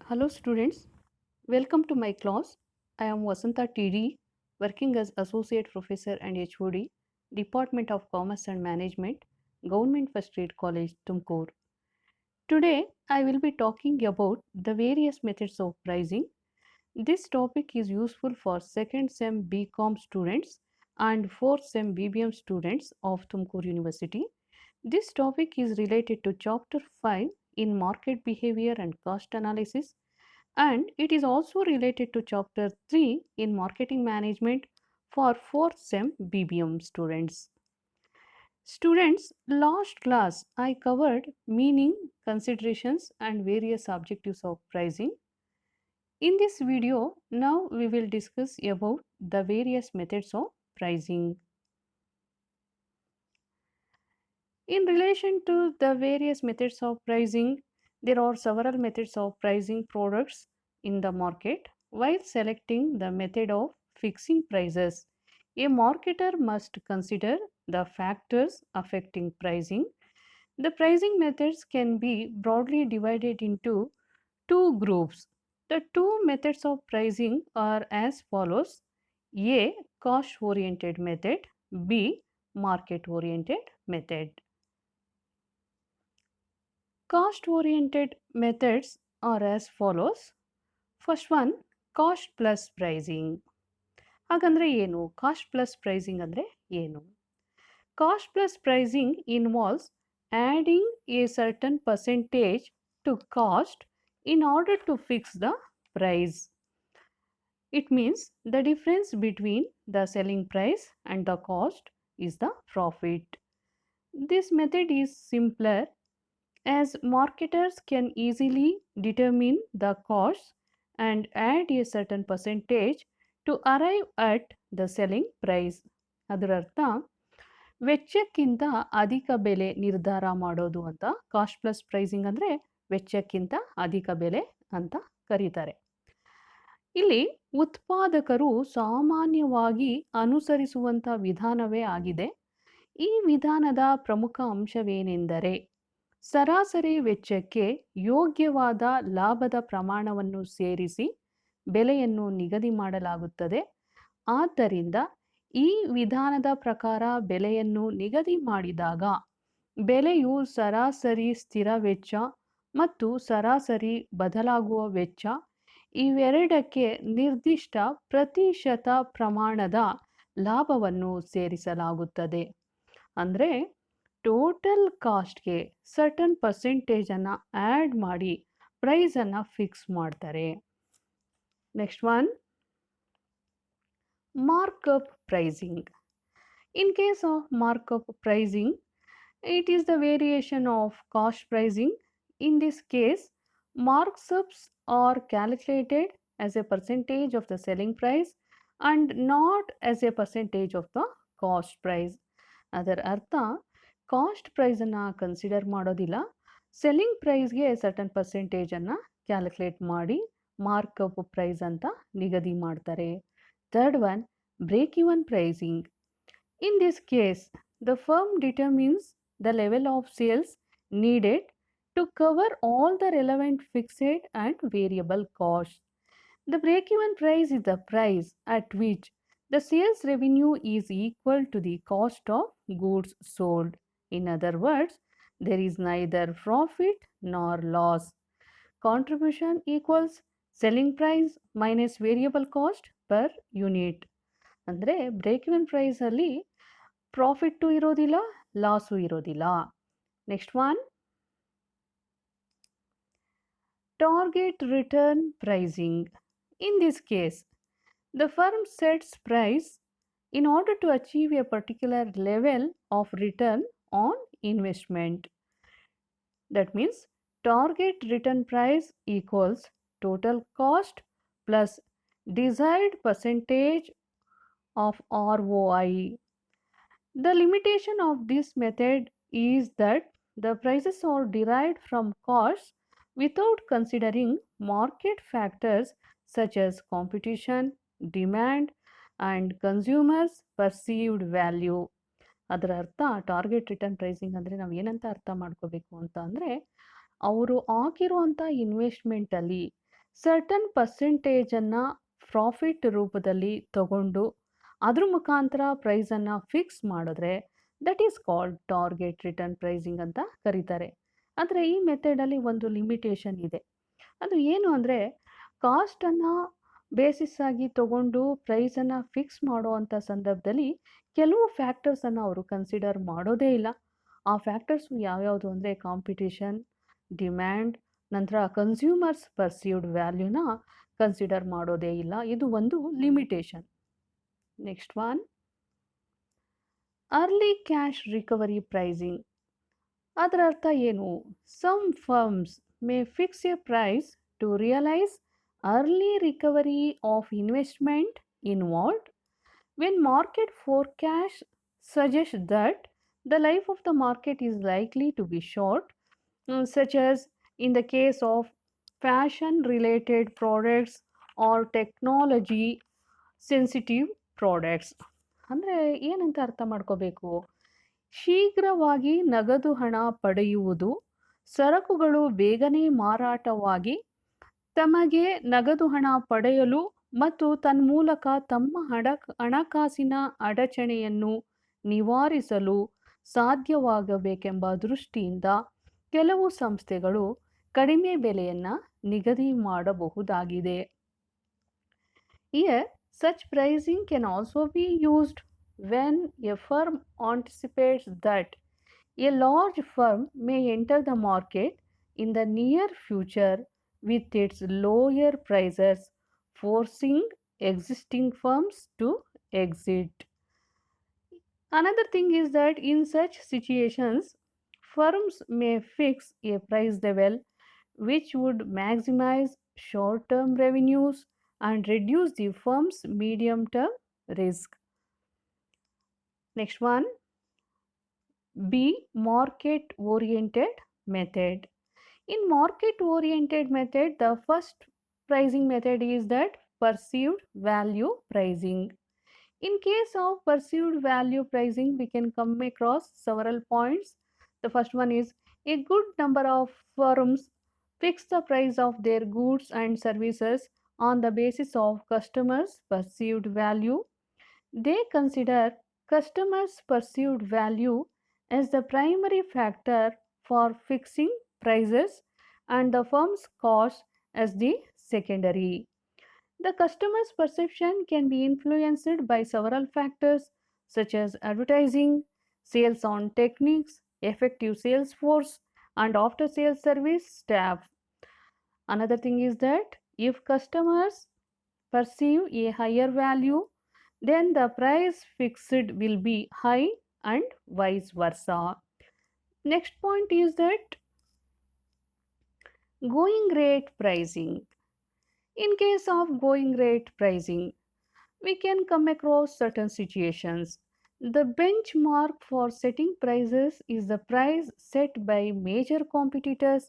Hello students, welcome to my class. I am Vasanta TD, working as Associate Professor and HOD, Department of Commerce and Management, Government First Grade College, Tumkur. Today I will be talking about the various methods of pricing. This topic is useful for 2nd SEM BCom students and 4th SEM BBM students of Tumkur University. This topic is related to Chapter 5 in Market Behavior and Cost Analysis, and it is also related to chapter 3 in marketing management for 4th sem BBM students. Students, last class I covered meaning, considerations and various objectives of pricing. In this video, now we will discuss about the various methods of pricing. In relation to the various methods of pricing, there are several methods of pricing products in the market. While selecting the method of fixing prices, a marketer must consider the factors affecting pricing. The pricing methods can be broadly divided into two groups. The two methods of pricing are as follows: A. Cost oriented method, B. Market oriented method. Cost oriented methods are as follows. First one, cost plus pricing. ಹಾಗಂದ್ರೆ ಏನು? Cost plus pricing ಅಂದರೆ ಏನು? Cost plus pricing involves adding a certain percentage to cost in order to fix the price. It means the difference between the selling price and the cost is the profit. This method is simpler as marketers can easily determine the costs and add a certain percentage to arrive at the selling price. ಅದರ ಅರ್ಥ ವೆಚ್ಚಕ್ಕಿಂತ ಅಧಿಕ ಬೆಲೆ ನಿರ್ಧಾರ ಮಾಡೋದು ಅಂತ. Cost plus pricing ಅಂದರೆ ವೆಚ್ಚಕ್ಕಿಂತ ಅಧಿಕ ಬೆಲೆ ಅಂತ ಕರೀತಾರೆ. ಇಲ್ಲಿ ಉತ್ಪಾದಕರು ಸಾಮಾನ್ಯವಾಗಿ ಅನುಸರಿಸುವಂಥ ವಿಧಾನವೇ ಆಗಿದೆ. ಈ ವಿಧಾನದ ಪ್ರಮುಖ ಅಂಶವೇನೆಂದರೆ ಸರಾಸರಿ ವೆಚ್ಚಕ್ಕೆ ಯೋಗ್ಯವಾದ ಲಾಭದ ಪ್ರಮಾಣವನ್ನು ಸೇರಿಸಿ ಬೆಲೆಯನ್ನು ನಿಗದಿ ಮಾಡಲಾಗುತ್ತದೆ. ಆದ್ದರಿಂದ ಈ ವಿಧಾನದ ಪ್ರಕಾರ ಬೆಲೆಯನ್ನು ನಿಗದಿ ಮಾಡಿದಾಗ ಬೆಲೆಯು ಸರಾಸರಿ ಸ್ಥಿರ ವೆಚ್ಚ ಮತ್ತು ಸರಾಸರಿ ಬದಲಾಗುವ ವೆಚ್ಚ ಇವೆರಡಕ್ಕೆ ನಿರ್ದಿಷ್ಟ ಪ್ರತಿಶತ ಪ್ರಮಾಣದ ಲಾಭವನ್ನು ಸೇರಿಸಲಾಗುತ್ತದೆ. ಅಂದರೆ ಟೋಟಲ್ ಕಾಸ್ಟ್ಗೆ ಸರ್ಟನ್ ಪರ್ಸೆಂಟೇಜನ್ನು ಆ್ಯಡ್ ಮಾಡಿ ಪ್ರೈಸನ್ನು ಫಿಕ್ಸ್ ಮಾಡ್ತಾರೆ. Next one, markup pricing. In case of markup pricing, it is the variation of cost pricing. In this case, markups are calculated as a percentage of the selling price and not as a percentage of the cost price. ಅದರ ಅರ್ಥ cost ಪ್ರೈಸನ್ನು consider ಮಾಡೋದಿಲ್ಲ, selling ಪ್ರೈಸ್ಗೆ certain ಪರ್ಸೆಂಟೇಜನ್ನು calculate ಮಾಡಿ markup price ಅಂತ ನಿಗದಿ ಮಾಡ್ತಾರೆ. Third one, break even pricing. In this case, the firm determines the level of sales needed to cover all the relevant fixed and variable costs. The break-even price is the price at which the sales revenue is equal to the cost of goods sold. In other words, there is neither profit nor loss. Contribution equals selling price minus variable cost per unit. ಅಂದರೆ break even ಪ್ರೈಸಲ್ಲಿ profit ಇರೋದಿಲ್ಲ, loss ಇರೋದಿಲ್ಲ. Next one, target return pricing. In this case, the firm sets price in order to achieve a particular level of return on investment. That means target return price equals total cost plus desired percentage of ROI. The limitation of this method is that the prices are derived from costs without considering market factors such as competition, demand and consumers perceived value. ಅದರ ಅರ್ಥ target return pricing ಅಂದರೆ ನಾವು ಏನಂತ ಅರ್ಥ ಮಾಡ್ಕೋಬೇಕು ಅಂತ ಅಂದರೆ ಅವರು ಹಾಕಿರುವಂಥ ಇನ್ವೆಸ್ಟ್ಮೆಂಟಲ್ಲಿ ಸರ್ಟನ್ ಪರ್ಸೆಂಟೇಜನ್ನು ಪ್ರಾಫಿಟ್ ರೂಪದಲ್ಲಿ ತಗೊಂಡು ಅದ್ರ ಮುಖಾಂತರ ಪ್ರೈಸನ್ನು ಫಿಕ್ಸ್ ಮಾಡಿದ್ರೆ that is called target return pricing ಅಂತ ಕರೀತಾರೆ. ಆದರೆ ಈ ಮೆಥಡಲ್ಲಿ ಒಂದು ಲಿಮಿಟೇಷನ್ ಇದೆ. ಅದು ಏನು ಅಂದರೆ ಕಾಸ್ಟನ್ನು ಬೇಸಿಸ್ ಆಗಿ ತಗೊಂಡು ಪ್ರೈಸನ್ನು ಫಿಕ್ಸ್ ಮಾಡುವಂಥ ಸಂದರ್ಭದಲ್ಲಿ ಕೆಲವು ಫ್ಯಾಕ್ಟರ್ಸನ್ನು ಅವರು ಕನ್ಸಿಡರ್ ಮಾಡೋದೇ ಇಲ್ಲ. ಆ ಫ್ಯಾಕ್ಟರ್ಸು ಯಾವ್ಯಾವುದು ಅಂದರೆ ಕಾಂಪಿಟೇಷನ್, ಡಿಮ್ಯಾಂಡ್, ನಂತರ ಕನ್ಸ್ಯೂಮರ್ಸ್ ಪರ್ಸೀವ್ಡ್ ವ್ಯಾಲ್ಯೂನ ಕನ್ಸಿಡರ್ ಮಾಡೋದೇ ಇಲ್ಲ. ಇದು ಒಂದು limitation. Next one, early cash recovery pricing. ಅದರ ಅರ್ಥ ಏನು? Some firms may fix a price to realise early recovery of investment involved when market forecasts suggest that the life of the market is likely to be short, such as in the case of fashion related products or technology sensitive products. ಅಂದರೆ ಏನಂತ ಅರ್ಥ ಮಾಡ್ಕೋಬೇಕು? ಶೀಘ್ರವಾಗಿ ನಗದು ಹಣ ಪಡೆಯುವುದು, ಸರಕುಗಳು ಬೇಗನೆ ಮಾರಾಟವಾಗಿ ತಮಗೆ ನಗದು ಹಣ ಪಡೆಯಲು ಮತ್ತು ತನ್ಮೂಲಕ ತಮ್ಮ ಹಣಕಾಸಿನ ಅಡಚಣೆಯನ್ನು ನಿವಾರಿಸಲು ಸಾಧ್ಯವಾಗಬೇಕೆಂಬ ದೃಷ್ಟಿಯಿಂದ ಕೆಲವು ಸಂಸ್ಥೆಗಳು ಕಡಿಮೆ ಬೆಲೆಯನ್ನು ನಿಗದಿ ಮಾಡಬಹುದಾಗಿದೆ. Here, such pricing can also be used when a firm anticipates that a large firm may enter the market in the near future with its lower prices, forcing existing firms to exit. Another thing is that in such situations, firms may fix a price level which would maximize short-term revenues and reduce the firm's medium-term risk. Next one, B, market-oriented method. In market-oriented method, the first pricing method is that perceived value pricing. In case of perceived value pricing, we can come across several points. The first one is a good number of firms fix the price of their goods and services on the basis of customers' perceived value. They consider customers' perceived value as the primary factor for fixing prices and the firm's cost as the secondary. The customer's perception can be influenced by several factors such as advertising, sales on techniques, effective sales force, and after sales service staff. Another thing is that if customers perceive a higher value, then the price fixed will be high and vice versa. Next point is that going rate pricing. In case of going rate pricing, we can come across certain situations. The benchmark for setting prices is the price set by major competitors.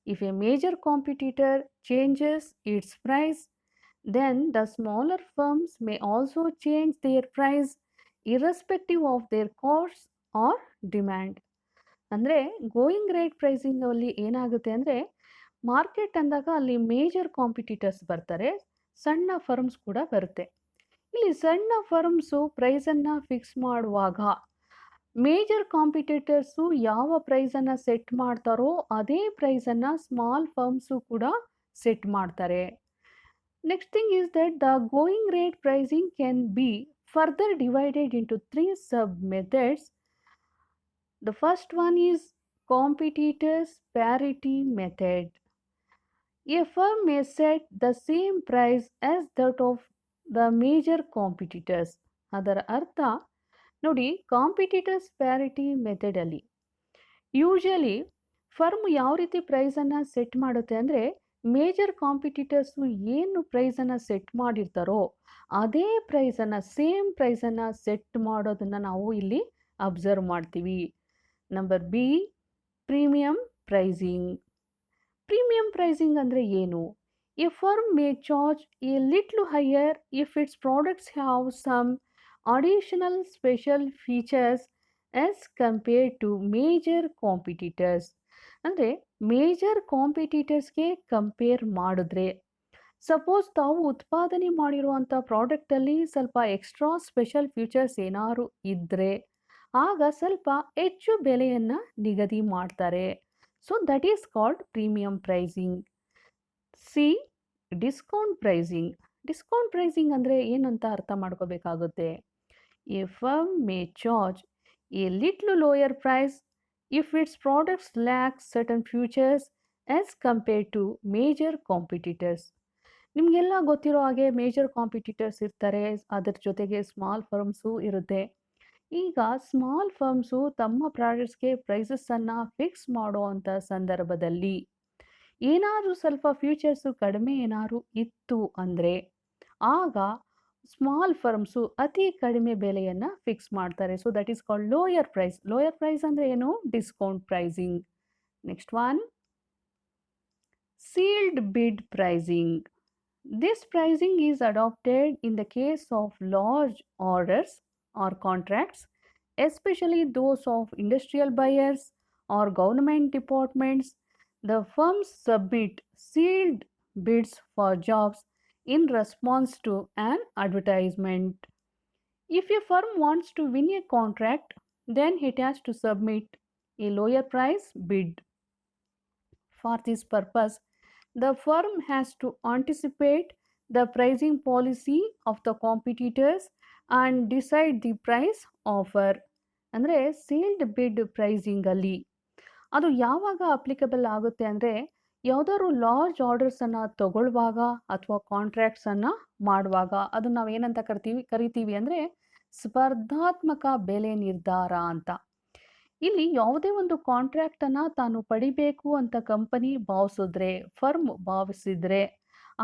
If a major competitor changes its price, then the smaller firms may also change their price irrespective of their costs or demand. ಅಂದರೆ going rate ಪ್ರೈಸಿಂಗಲ್ಲಿ ಏನಾಗುತ್ತೆ ಅಂದರೆ market ಅಂದಾಗ ಅಲ್ಲಿ major ಕಾಂಪಿಟೀಟರ್ಸ್ ಬರ್ತಾರೆ, ಸಣ್ಣ firms ಕೂಡ ಬರುತ್ತೆ. ಇಲ್ಲಿ ಸಣ್ಣ ಫರ್ಮ್ಸು ಪ್ರೈಸನ್ನು ಫಿಕ್ಸ್ ಮಾಡುವಾಗ ಮೇಜರ್ ಕಾಂಪಿಟೇಟರ್ಸು ಯಾವ ಪ್ರೈಸನ್ನು ಸೆಟ್ ಮಾಡ್ತಾರೋ ಅದೇ ಪ್ರೈಸನ್ನು ಸ್ಮಾಲ್ ಫರ್ಮ್ಸು ಕೂಡ ಸೆಟ್ ಮಾಡ್ತಾರೆ. Next thing is that the going rate pricing can be further divided into 3 sub methods. The first one is competitors parity method. A firm may set the same price as that of the major competitors. ಅದರ ಅರ್ಥ ನೋಡಿ, competitors parity ಮೆಥಡಲ್ಲಿ usually firm ಯಾವ ರೀತಿ ಪ್ರೈಸನ್ನು set ಮಾಡುತ್ತೆ ಅಂದರೆ major competitors ಏನು ಪ್ರೈಸನ್ನು set ಮಾಡಿರ್ತಾರೋ ಅದೇ ಪ್ರೈಸನ್ನು same ಪ್ರೈಸನ್ನು set ಮಾಡೋದನ್ನು ನಾವು ಇಲ್ಲಿ ಅಬ್ಸರ್ವ್ ಮಾಡ್ತೀವಿ. Number b, premium pricing. Premium pricing ಅಂದರೆ ಏನು? A firm may charge a little higher if its products have some additional special features as compared to major competitors. ಅಂದರೆ major ಕಾಂಪಿಟೀಟರ್ಸ್ಗೆ compare ಮಾಡಿದ್ರೆ suppose ತಾವು ಉತ್ಪಾದನೆ ಮಾಡಿರುವಂಥ ಪ್ರಾಡಕ್ಟಲ್ಲಿ ಸ್ವಲ್ಪ ಎಕ್ಸ್ಟ್ರಾ ಸ್ಪೆಷಲ್ ಫೀಚರ್ಸ್ ಏನಾದ್ರು ಇದ್ದರೆ ಆಗ ಸ್ವಲ್ಪ ಹೆಚ್ಚು ಬೆಲೆಯನ್ನು ನಿಗದಿ ಮಾಡ್ತಾರೆ. So that is called premium pricing. C discount pricing. Discount pricing ಅಂದರೆ ಏನಂತ ಅರ್ಥ ಮಾಡ್ಕೋಬೇಕಾಗುತ್ತೆ. A firm may charge a little lower price if its products lack certain features as compared to major competitors. ನಿಮಗೆಲ್ಲ ಗೊತ್ತಿರೋ ಹಾಗೆ ಮೇಜರ್ ಕಾಂಪಿಟಿಟರ್ಸ್ ಇರ್ತಾರೆ, ಅದರ ಜೊತೆಗೆ ಸ್ಮಾಲ್ ಫರ್ಮ್ಸು ಇರುತ್ತೆ. ಈಗ ಸ್ಮಾಲ್ ಫರ್ಮ್ಸು ತಮ್ಮ ಪ್ರಾಡಕ್ಟ್ಸ್ಗೆ ಪ್ರೈಸಸ್ಸನ್ನು ಫಿಕ್ಸ್ ಮಾಡುವಂಥ ಸಂದರ್ಭದಲ್ಲಿ ಏನಾದರೂ ಸ್ವಲ್ಪ ಫ್ಯೂಚರ್ಸು ಕಡಿಮೆ ಏನಾದ್ರು ಇತ್ತು ಅಂದರೆ ಆಗ ಸ್ಮಾಲ್ ಫರ್ಮ್ಸು ಅತಿ ಕಡಿಮೆ ಬೆಲೆಯನ್ನು ಫಿಕ್ಸ್ ಮಾಡ್ತಾರೆ. So that is called lower price. Lower price ಅಂದರೆ ಏನು? Discount pricing. Next one, sealed bid pricing. This pricing is adopted in the case of large orders or contracts, especially those of industrial buyers or government departments. The firms submit sealed bids for jobs in response to an advertisement. If a firm wants to win a contract, then it has to submit a lower price bid. For this purpose, the firm has to anticipate the pricing policy of the competitors and decide the price offer. ಅಂದರೆ sealed ಬಿಡ್ ಪ್ರೈಸಿಂಗಲ್ಲಿ ಅದು ಯಾವಾಗ applicable ಆಗುತ್ತೆ ಅಂದರೆ ಯಾವುದಾದ್ರು large ಆರ್ಡರ್ಸನ್ನು ತಗೊಳ್ಳುವಾಗ ಅಥವಾ ಕಾಂಟ್ರಾಕ್ಟ್ಸನ್ನು ಮಾಡುವಾಗ ಅದು ನಾವು ಏನಂತ ಕರಿತೀವಿ ಅಂದರೆ ಸ್ಪರ್ಧಾತ್ಮಕ ಬೆಲೆ ನಿರ್ಧಾರ ಅಂತ. ಇಲ್ಲಿ ಯಾವುದೇ ಒಂದು ಕಾಂಟ್ರಾಕ್ಟನ್ನು ತಾನು ಪಡಿಬೇಕು ಅಂತ ಕಂಪನಿ ಭಾವಿಸಿದ್ರೆ, ಫರ್ಮ್ ಭಾವಿಸಿದ್ರೆ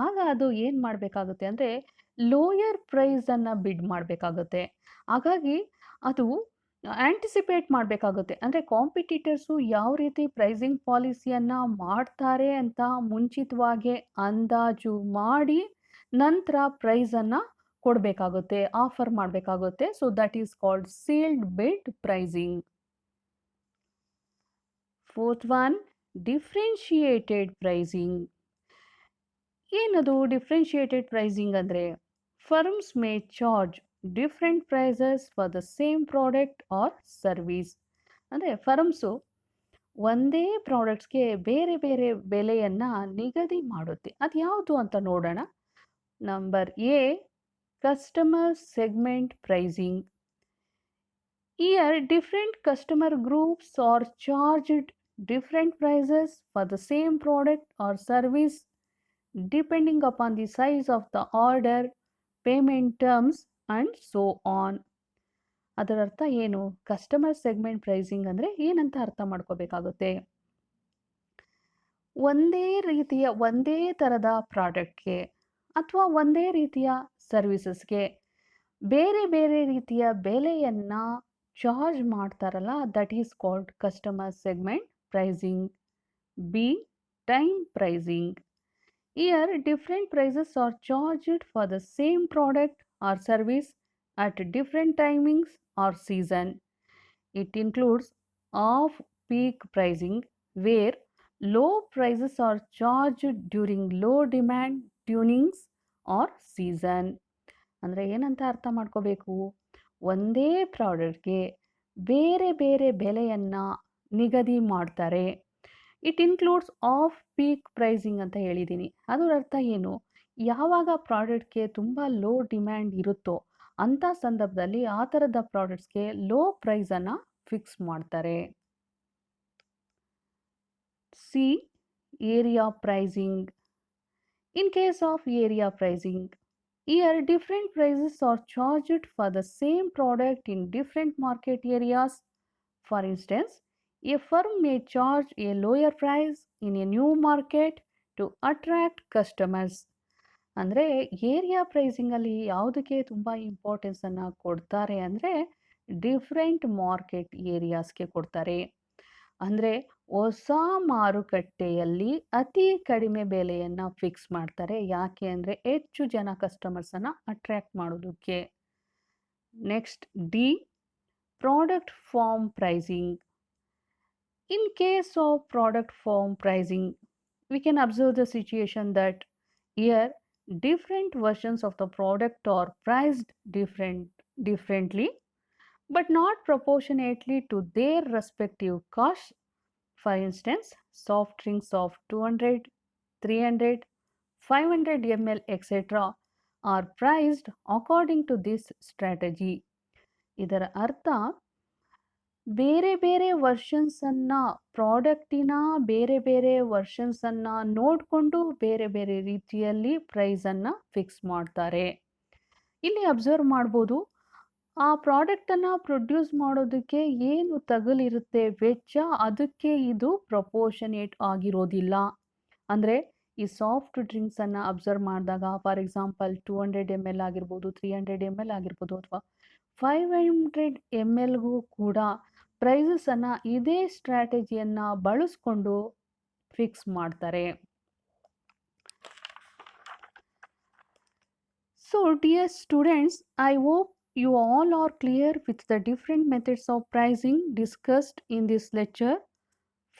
ಆಗ ಅದು ಏನು ಮಾಡಬೇಕಾಗುತ್ತೆ ಅಂದರೆ ಲೋಯರ್ ಪ್ರೈಸನ್ನು ಬಿಡ್ ಮಾಡಬೇಕಾಗುತ್ತೆ. ಹಾಗಾಗಿ ಅದು ಆ್ಯಂಟಿಸಿಪೇಟ್ ಮಾಡಬೇಕಾಗುತ್ತೆ. ಅಂದರೆ ಕಾಂಪಿಟೀಟರ್ಸು ಯಾವ ರೀತಿ ಪ್ರೈಸಿಂಗ್ ಪಾಲಿಸಿಯನ್ನು ಮಾಡ್ತಾರೆ ಅಂತ ಮುಂಚಿತವಾಗಿ ಅಂದಾಜು ಮಾಡಿ ನಂತರ ಪ್ರೈಸನ್ನು ಕೊಡಬೇಕಾಗುತ್ತೆ, ಆಫರ್ ಮಾಡಬೇಕಾಗುತ್ತೆ. So that is called sealed bid pricing. Fourth one, differentiated pricing. ಏನದು ಡಿಫ್ರೆನ್ಷಿಯೇಟೆಡ್ ಪ್ರೈಸಿಂಗ್ ಅಂದರೆ firms may charge different prices for the same product or service. ಅಂದರೆ ಫರ್ಮ್ಸು ಒಂದೇ ಪ್ರಾಡಕ್ಟ್ಸ್ಗೆ ಬೇರೆ ಬೇರೆ ಬೆಲೆಯನ್ನು ನಿಗದಿ ಮಾಡುತ್ತೆ. ಅದು ಯಾವುದು ಅಂತ ನೋಡೋಣ. Number A, customer segment pricing. Here, different customer groups are charged different prices for the same product or service depending upon the size of the order, payment terms and so on. ಅದರ ಅರ್ಥ ಏನು? Customer segment pricing ಅಂದರೆ ಏನಂತ ಅರ್ಥ ಮಾಡ್ಕೋಬೇಕಾಗುತ್ತೆ. ಒಂದೇ ಥರದ ಪ್ರಾಡಕ್ಟ್ಗೆ ಅಥವಾ ಒಂದೇ ರೀತಿಯ ಸರ್ವಿಸಸ್ಗೆ ಬೇರೆ ಬೇರೆ ರೀತಿಯ ಬೆಲೆಯನ್ನು ಚಾರ್ಜ್ ಮಾಡ್ತಾರಲ್ಲ, that is called customer segment pricing. B, time pricing. Here, different prices are charged for the same product or service at different timings or season. It includes off-peak pricing, where low prices are charged during low demand tunings or season. ಅಂದರೆ ಏನಂತ ಅರ್ಥ ಮಾಡ್ಕೋಬೇಕು? ಒಂದೇ ಪ್ರಾಡಕ್ಟ್ಗೆ ಬೇರೆ ಬೇರೆ ಬೆಲೆಯನ್ನು ನಿಗದಿ ಮಾಡ್ತಾರೆ. It includes off peak pricing ಅಂತ ಹೇಳಿದ್ದೀನಿ. ಅದರ ಅರ್ಥ ಏನು? ಯಾವಾಗ ಪ್ರಾಡಕ್ಟ್ಗೆ ತುಂಬ ಲೋ ಡಿಮ್ಯಾಂಡ್ ಇರುತ್ತೋ ಅಂಥ ಸಂದರ್ಭದಲ್ಲಿ ಆ ಥರದ ಪ್ರಾಡಕ್ಟ್ಸ್ಗೆ ಲೋ ಪ್ರೈಸನ್ನು ಫಿಕ್ಸ್ ಮಾಡ್ತಾರೆ. C, area pricing. In case of area pricing, here different prices are charged for the same product in different market areas. For instance, a firm may charge a lower price in a new market to attract customers. ಅಂದರೆ area ಪ್ರೈಸಿಂಗಲ್ಲಿ ಯಾವುದಕ್ಕೆ ತುಂಬ ಇಂಪಾರ್ಟೆನ್ಸನ್ನು ಕೊಡ್ತಾರೆ ಅಂದರೆ different market ಏರಿಯಾಸ್ಗೆ ಕೊಡ್ತಾರೆ. ಅಂದರೆ ಹೊಸ ಮಾರುಕಟ್ಟೆಯಲ್ಲಿ ಅತಿ ಕಡಿಮೆ ಬೆಲೆಯನ್ನು ಫಿಕ್ಸ್ ಮಾಡ್ತಾರೆ. ಯಾಕೆ ಅಂದರೆ ಹೆಚ್ಚು ಜನ ಕಸ್ಟಮರ್ಸನ್ನು ಅಟ್ರ್ಯಾಕ್ಟ್ ಮಾಡೋದಕ್ಕೆ. Next D, product form pricing. In case of product form pricing, we can observe the situation that here different versions of the product are priced differently but not proportionately to their respective costs. For instance, soft drinks of 200, 300, 500 ml, etc. are priced according to this strategy. ಇದರ ಅರ್ಥ ಬೇರೆ ಬೇರೆ ವರ್ಷನ್ಸನ್ನು ಪ್ರಾಡಕ್ಟಿನ ಬೇರೆ ಬೇರೆ ವರ್ಷನ್ಸನ್ನು ನೋಡಿಕೊಂಡು ಬೇರೆ ಬೇರೆ ರೀತಿಯಲ್ಲಿ ಪ್ರೈಸನ್ನು ಫಿಕ್ಸ್ ಮಾಡ್ತಾರೆ. ಇಲ್ಲಿ ಅಬ್ಸರ್ವ್ ಮಾಡ್ಬೋದು ಆ ಪ್ರಾಡಕ್ಟನ್ನು ಪ್ರೊಡ್ಯೂಸ್ ಮಾಡೋದಕ್ಕೆ ಏನು ತಗಲಿರುತ್ತೆ ವೆಚ್ಚ ಅದಕ್ಕೆ ಇದು ಪ್ರಪೋರ್ಷನೇಟ್ ಆಗಿರೋದಿಲ್ಲ. ಅಂದರೆ ಈ ಸಾಫ್ಟ್ ಡ್ರಿಂಕ್ಸನ್ನು ಅಬ್ಸರ್ವ್ ಮಾಡಿದಾಗ ಫಾರ್ ಎಕ್ಸಾಂಪಲ್ 200 ml ಆಗಿರ್ಬೋದು, 300 ml ಆಗಿರ್ಬೋದು ಅಥವಾ 500 mlಗೂ ಕೂಡ ಪ್ರೈಸಸನ್ನು ಇದೇ ಸ್ಟ್ರಾಟಜಿಯನ್ನು ಬಳಸ್ಕೊಂಡು ಫಿಕ್ಸ್ ಮಾಡ್ತಾರೆ. So, dear students, I hope you all are clear with the different methods of pricing discussed in this lecture.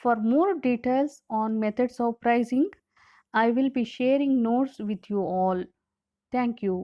For more details on methods of pricing, I will be sharing notes with you all. Thank you.